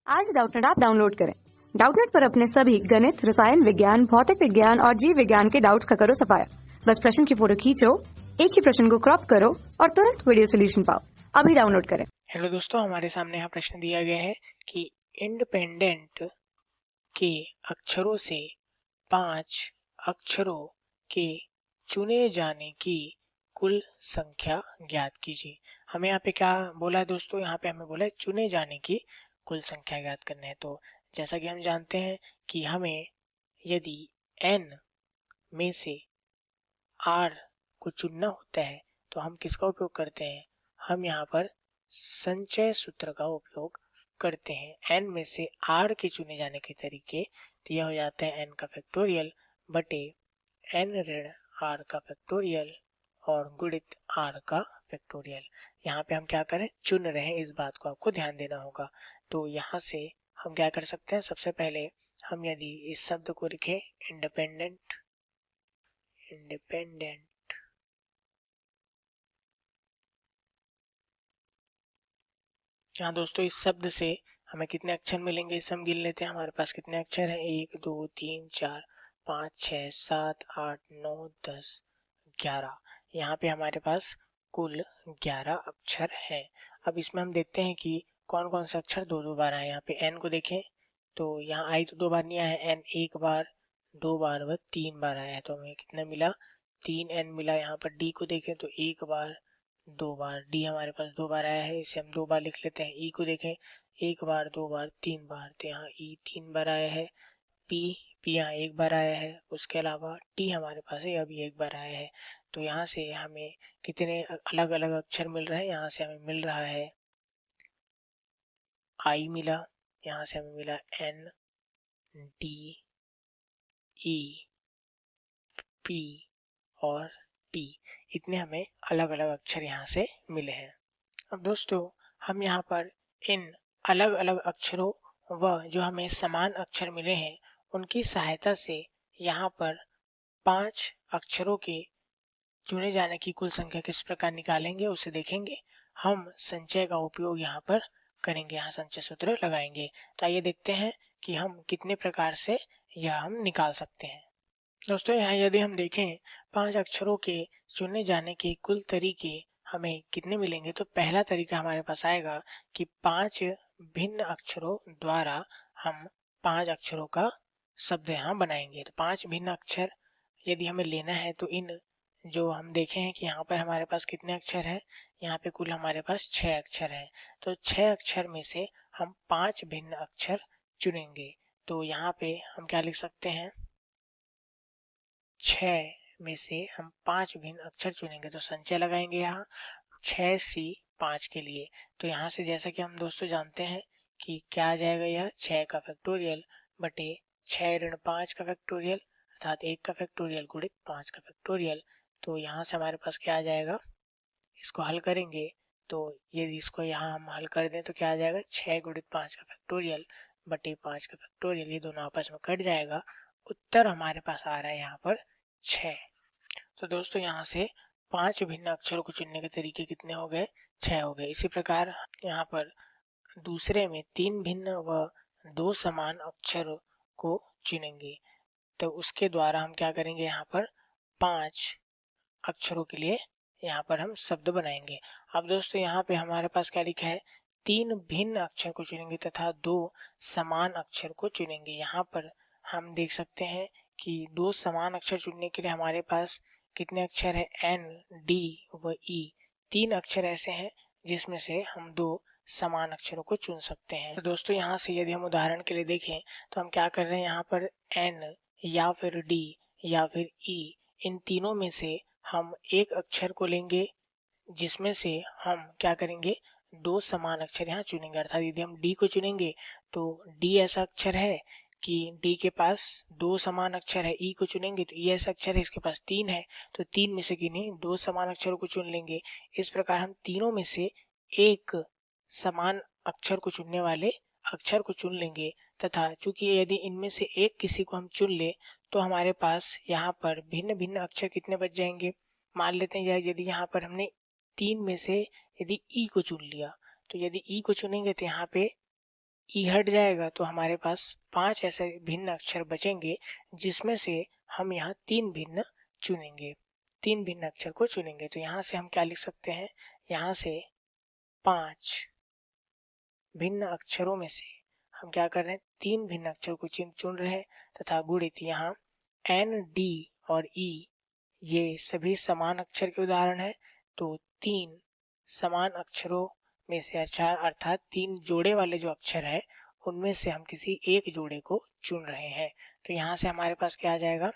आज Doubtnut app download करें। Doubtnut पर अपने सभी गणित, रसायन विज्ञान, भौतिक विज्ञान और जीव विज्ञान के डाउट्स का करो सफाया। बस प्रश्न की फोटो खींचो, एक ही प्रश्न को क्रॉप करो और तुरंत वीडियो सोल्यूशन पाओ। अभी डाउनलोड करें। हेलो दोस्तों, हमारे सामने यहाँ प्रश्न दिया गया है कि इंडिपेंडेंट के अक्षरों से 5 अक्षरों के चुने जाने की कुल संख्या ज्ञात कीजिए। हमें यहाँ पे क्या बोला है दोस्तों? यहाँ पे हमें बोला है चुने जाने की कुल संख्या ज्ञात करना है। तो जैसा कि हम जानते हैं कि हमें यदि n में से r को चुनना होता है तो हम किसका उपयोग करते हैं? हम यहाँ पर संचय सूत्र का उपयोग करते हैं। n में से r के चुने जाने के तरीके तो यह हो जाता है n का फैक्टोरियल बटे n ऋण r का फैक्टोरियल और गुणित r का फैक्टोरियल। यहाँ पे हम क्या करें? चुन रहे हैं, इस बात को आपको ध्यान देना होगा। तो यहाँ से हम क्या कर सकते हैं? सबसे पहले हम यदि इस शब्द को लिखें इंडिपेंडेंट यहाँ दोस्तों इस शब्द से हमें कितने अक्षर मिलेंगे इसे हम गिन लेते हैं। हमारे पास कितने अक्षर हैं? 1 2 3 4 5 6 7 8 9 10 11। यहाँ पे हमारे पास कुल 11 अक्षर हैं। अब इसमें हम देखते हैं कि कौन कौन से अक्षर दो दो बार आए। यहाँ पे n को देखें तो यहाँ आई तो 2 बार नहीं आया है, n एक बार 2 बार व 3 बार आया है। तो हमें कितना मिला? 3n मिला। यहाँ पर d को देखें तो एक बार 2 बार, डी हमारे पास 2 बार आया है, इसे हम 2 बार लिख लेते हैं। ई को देखें एक बार 2 बार 3 बार, तो यहाँ ई 3 बार आया है। पी यहाँ एक बार आया है। उसके अलावा टी हमारे पास है, अभी एक बार आया है। तो यहाँ से हमें कितने अलग अलग अक्षर मिल रहे हैं? यहाँ से हमें मिल रहा है आई मिला, यहाँ से हमें मिला एन, डी, ई, पी और टी। इतने हमें अलग अलग अक्षर यहाँ से मिले हैं। अब दोस्तों हम यहाँ पर इन अलग अलग अक्षरों व जो हमें समान अक्षर मिले हैं उनकी सहायता से यहाँ पर 5 अक्षरों के चुने जाने की कुल संख्या किस प्रकार निकालेंगे उसे देखेंगे। हम संचय का उपयोग यहाँ पर करेंगे, यहाँ संचय सूत्र लगाएंगे। तो आइए देखते हैं कि हम कितने प्रकार से यह हम निकाल सकते हैं। दोस्तों यहाँ यदि हम देखें 5 अक्षरों के चुने जाने के कुल तरीके हमें कितने मिलेंगे, तो पहला तरीका हमारे पास आएगा कि 5 भिन्न अक्षरों द्वारा हम 5 अक्षरों का शब्द यहाँ बनाएंगे। तो 5 भिन्न अक्षर यदि हमें लेना है तो इन जो हम देखे हैं कि यहाँ पर हमारे पास कितने अक्षर हैं, यहाँ पे कुल हमारे पास 6 अक्षर हैं। तो 6 अक्षर में से हम 5 भिन्न अक्षर चुनेंगे। तो यहाँ पे हम क्या लिख सकते हैं? 6 में से हम 5 भिन्न अक्षर चुनेंगे। तो संचय लगाएंगे यहाँ 6C5 के लिए। तो यहाँ से जैसा कि हम दोस्तों जानते हैं कि क्या आ जाएगा, यह 6 का फैक्टोरियल बटे 6 ऋण 5 का फैक्टोरियल अर्थात 1 का फैक्टोरियल गुणित 5 का फैक्टोरियल। तो यहाँ से हमारे पास क्या आ जाएगा? इसको हल करेंगे तो यदि इसको यहाँ हम हल कर दें तो क्या आ जाएगा? 6 गुणित 5 का फैक्टोरियल बटे 5 का फैक्टोरियल, ये दोनों आपस में कट जाएगा। उत्तर हमारे पास आ रहा है यहाँ पर 6। तो दोस्तों यहाँ से 5 भिन्न अक्षरों को चुनने के तरीके कितने हो गए? 6 हो गए। इसी प्रकार यहाँ पर दूसरे में 3 भिन्न व 2 समान अक्षर को चुनेंगे। तो उसके द्वारा हम क्या करेंगे? यहाँ पर 5 अक्षरों के लिए यहाँ पर हम शब्द बनाएंगे। अब दोस्तों यहाँ पे हमारे पास क्या लिखा है? 3 भिन्न अक्षर को चुनेंगे तथा 2 समान अक्षर को चुनेंगे। यहाँ पर हम देख सकते हैं कि 2 समान अक्षर चुनने के लिए हमारे पास कितने अक्षर है? एन, डी व ई। 3 अक्षर ऐसे हैं जिसमें से हम 2 समान अक्षरों को चुन सकते हैं। तो दोस्तों यहाँ से यदि हम उदाहरण के लिए देखें तो हम क्या कर रहे हैं? यहाँ पर एन या फिर डी या फिर ई, इन तीनों में से हम एक अक्षर को लेंगे जिसमें से हम क्या करेंगे? 2 समान अक्षर यहाँ चुनेंगे। अर्थात यदि हम डी को चुनेंगे तो डी ऐसा अक्षर है कि डी के पास 2 समान अक्षर है। ई को चुनेंगे तो ई ऐसा अक्षर है इसके पास 3 है, तो 3 में से किन्हीं 2 समान अक्षरों को चुन लेंगे। इस प्रकार हम तीनों में से एक समान अक्षर को चुनने वाले अक्षर को चुन लेंगे तथा चूंकि यदि इनमें से एक किसी को हम चुन ले तो हमारे पास यहाँ पर भिन्न भिन्न अक्षर कितने बच जाएंगे? मान लेते हैं यदि यहाँ पर हमने 3 में से यदि ई को चुन लिया तो यदि ई को चुनेंगे तो यहाँ पे ई हट जाएगा तो हमारे पास 5 ऐसे भिन्न अक्षर बचेंगे, जिसमें से हम यहाँ 3 भिन्न चुनेंगे, 3 भिन्न अक्षर को चुनेंगे। तो यहाँ से हम क्या लिख सकते हैं, यहाँ से 5 भिन्न अक्षरों में से हम क्या कर रहे हैं, 3 भिन्न अक्षर को चुन रहे हैं तथा गुणित यहाँ एन, डी और ई ये सभी समान अक्षर के उदाहरण है। तो 3 समान अक्षरों में से अर्थात 3 जोड़े वाले जो अक्षर है उनमें से हम किसी एक जोड़े को चुन रहे हैं। तो यहाँ से हमारे पास क्या आ जाएगा,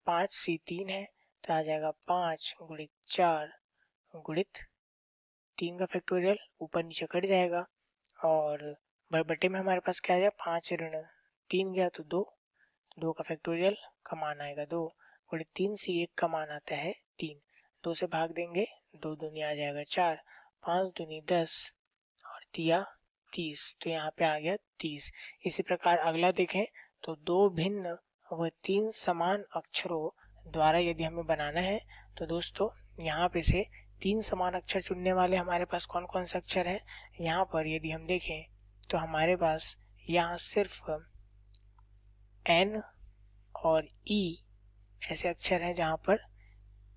5C3 है तो आ जाएगा 5 गुणित 4 गुणित 3 का फैक्टोरियल, ऊपर नीचे कट जाएगा और बटे में हमारे पास क्या आ जाएगा, 5 ऋण 3 गया तो 2, 2 का फैक्टोरियल का मान आएगा 2 गुणित 3 से 1 का मान आता है 3, 2 से भाग देंगे 2 दूनी आ जाएगा 4, 5 दूनी 10 और 30, तो यहाँ पे आ गया 30। इसी प्रकार अगला देखें तो 2 भिन्न व 3 समान अक्षरों द्वारा यदि हमें बनाना है तो दोस्तों यहाँ पे से 3 समान अक्षर चुनने वाले हमारे पास कौन कौन से अक्षर है, यहाँ पर यदि हम देखें तो हमारे पास यहाँ सिर्फ एन और ई ऐसे अक्षर हैं जहाँ पर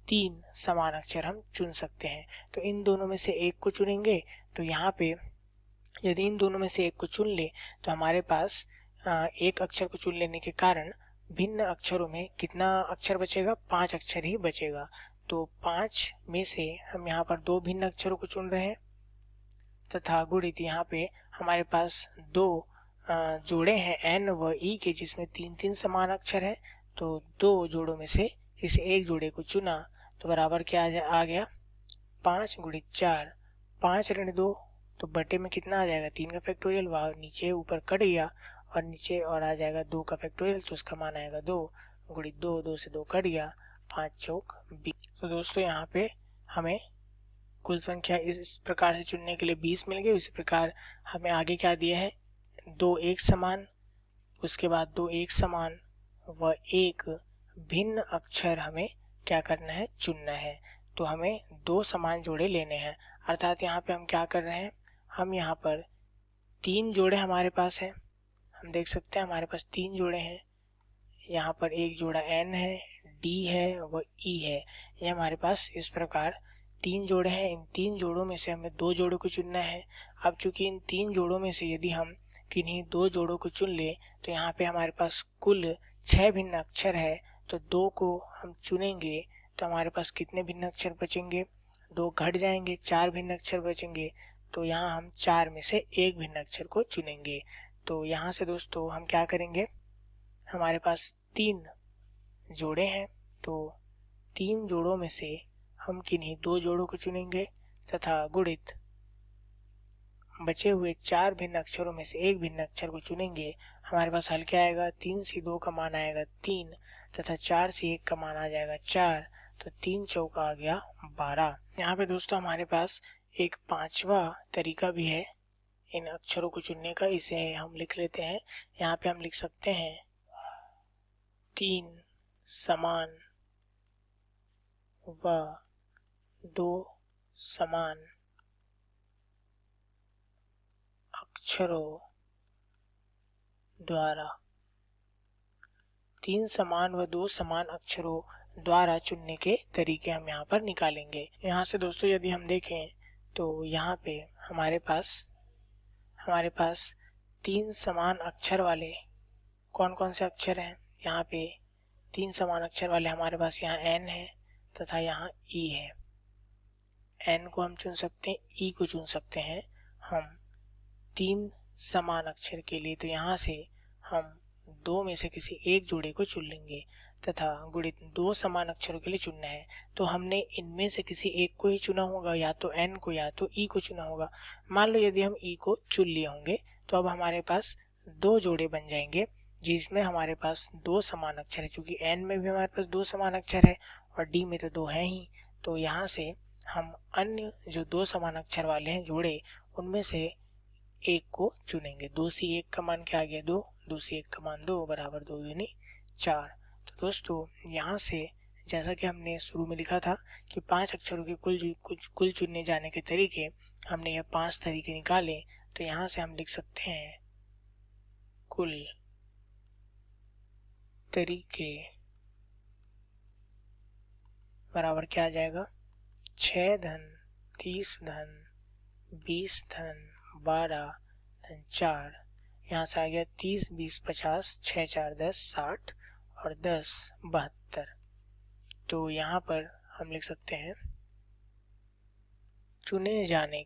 3 समान अक्षर हम चुन सकते हैं। तो इन दोनों में से एक को चुनेंगे, तो यहाँ पे यदि इन दोनों में से एक को चुन ले तो हमारे पास एक अक्षर को चुन लेने के कारण भिन्न अक्षरों में कितना अक्षर बचेगा, 5 अक्षर ही बचेगा। तो 5 में से हम यहाँ पर 2 भिन्न अक्षरों को चुन रहे हैं तथा गुणित यहाँ पे हमारे पास 2 जोड़े हैं एन व ई के, जिसमें 3 समान अक्षर है। तो 2 जोड़ों में से किसी एक जोड़े को चुना तो बराबर क्या आ गया, 5 गुणित 4, 5 ऋण 2 तो बटे में कितना आ जाएगा, 3 का फैक्टोरियल, वह नीचे ऊपर कट गया और नीचे और आ जाएगा 2 का फैक्टोरियल, तो उसका मान आएगा 2 गुणित 2, 2 से 2 कट गया, 5 चौक 20। तो दोस्तों यहाँ पे हमें कुल संख्या इस प्रकार से चुनने के लिए 20 मिल गई। उसी प्रकार हमें आगे क्या दिया है, 2 एक समान, उसके बाद 2 एक समान व एक भिन्न अक्षर हमें क्या करना है, चुनना है। तो हमें 2 समान जोड़े लेने हैं, अर्थात यहाँ पे हम क्या कर रहे हैं, हम यहाँ पर 3 जोड़े हमारे पास है, हम देख सकते हैं हमारे पास 3 जोड़े हैं। यहाँ पर एक जोड़ा एन है, डी है व ई है, ये हमारे पास इस प्रकार 3 जोड़े हैं। इन 3 जोड़ों में से हमें 2 जोड़ों को चुनना है। अब चूंकि इन 3 जोड़ों में से यदि हम किन्हीं 2 जोड़ों को चुन ले तो यहाँ पे हमारे पास कुल 6 भिन्न अक्षर है, तो 2 को हम चुनेंगे तो हमारे पास कितने भिन्न अक्षर बचेंगे, 2 घट जाएंगे, 4 भिन्न अक्षर बचेंगे। तो यहाँ हम 4 में से एक भिन्न अक्षर को चुनेंगे। तो यहाँ से दोस्तों हम क्या करेंगे, हमारे पास 3 जोड़े हैं, तो 3 जोड़ों में से हम किन्हीं 2 जोड़ों को चुनेंगे तथा गुणित बचे हुए 4 भिन्न अक्षरों में से एक भिन्न अक्षर को चुनेंगे। हमारे पास हल क्या आएगा, 3 से 2 का मान आएगा 3 तथा 4 से 1 का मान आ जाएगा 4, तो 3 चौका आ गया 12। यहाँ पे दोस्तों हमारे पास एक 5वां तरीका भी है इन अक्षरों को चुनने का, इसे हम लिख लेते हैं। यहाँ पे हम लिख सकते हैं 3 समान व 2 समान अक्षरों द्वारा, 3 समान व 2 समान अक्षरों द्वारा चुनने के तरीके हम यहाँ पर निकालेंगे। यहाँ से दोस्तों यदि हम देखें तो यहाँ पे हमारे पास 3 समान अक्षर वाले कौन कौन से अक्षर हैं, यहाँ पे 3 समान अक्षर वाले हमारे पास यहाँ एन है तथा यहाँ ई है। एन को हम चुन सकते हैं, ई को चुन सकते हैं हम 3 समान अक्षर के लिए। तो यहाँ से हम 2 में से किसी एक जोड़े को चुन लेंगे तथा गुणित 2 समान अक्षरों के लिए चुनना है। तो हमने इनमें से किसी एक को ही चुना होगा, या तो एन को या तो ई को चुना होगा। मान लो यदि हम ई को चुन लिए होंगे तो अब हमारे पास 2 जोड़े बन जाएंगे जिसमें हमारे पास 2 समान अक्षर है। चूंकि एन में भी हमारे पास 2 समान अक्षर है और डी में तो 2 है ही, तो यहाँ से हम अन्य जो 2 समान अक्षर वाले हैं जोड़े, उनमें से एक को चुनेंगे। 2 से 1 का मान क्या आ गया, 2, 2 से 1 का मान 2 बराबर 2 दूनी 4। तो दोस्तों यहाँ से जैसा कि हमने शुरू में लिखा था कि 5 अक्षरों के कुल चुनने जाने के तरीके, हमने यह 5 तरीके निकाले। तो यहाँ से हम लिख सकते हैं कुल तरीके बराबर क्या आ जाएगा, 6 धन 30 धन 20 धन 12 धन 4, यहाँ से आ गया 30 20 50, 6 4 10 60 और 10 72। तो यहाँ पर हम लिख सकते हैं चुने जाने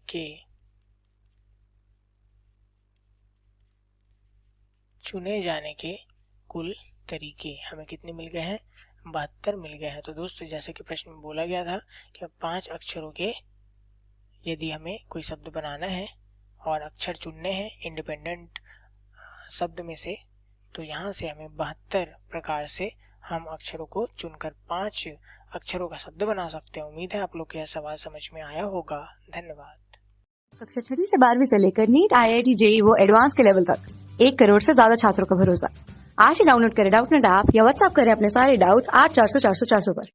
के कुल तरीके हमें कितने मिल गए हैं, 72 मिल गए हैं। तो दोस्तों जैसे कि प्रश्न में बोला गया था कि 5 अक्षरों के यदि हमें कोई शब्द बनाना है और अक्षर चुनने हैं इंडिपेंडेंट शब्द में से, तो यहाँ से हमें 72 प्रकार से हम अक्षरों को चुनकर 5 अक्षरों का शब्द बना सकते हैं। उम्मीद है आप लोग को यह सवाल समझ में आया होगा। धन्यवाद। कक्षा 6 से 12वीं से लेकर नीट, IIT, JEE वो एडवांस के लेवल तक 1 करोड़ से ज्यादा छात्रों का भरोसा। आज ही डाउनलोड करें डाउटनेट ऐप या व्हाट्सएप करें अपने सारे डाउट्स 8400 400 400 पर।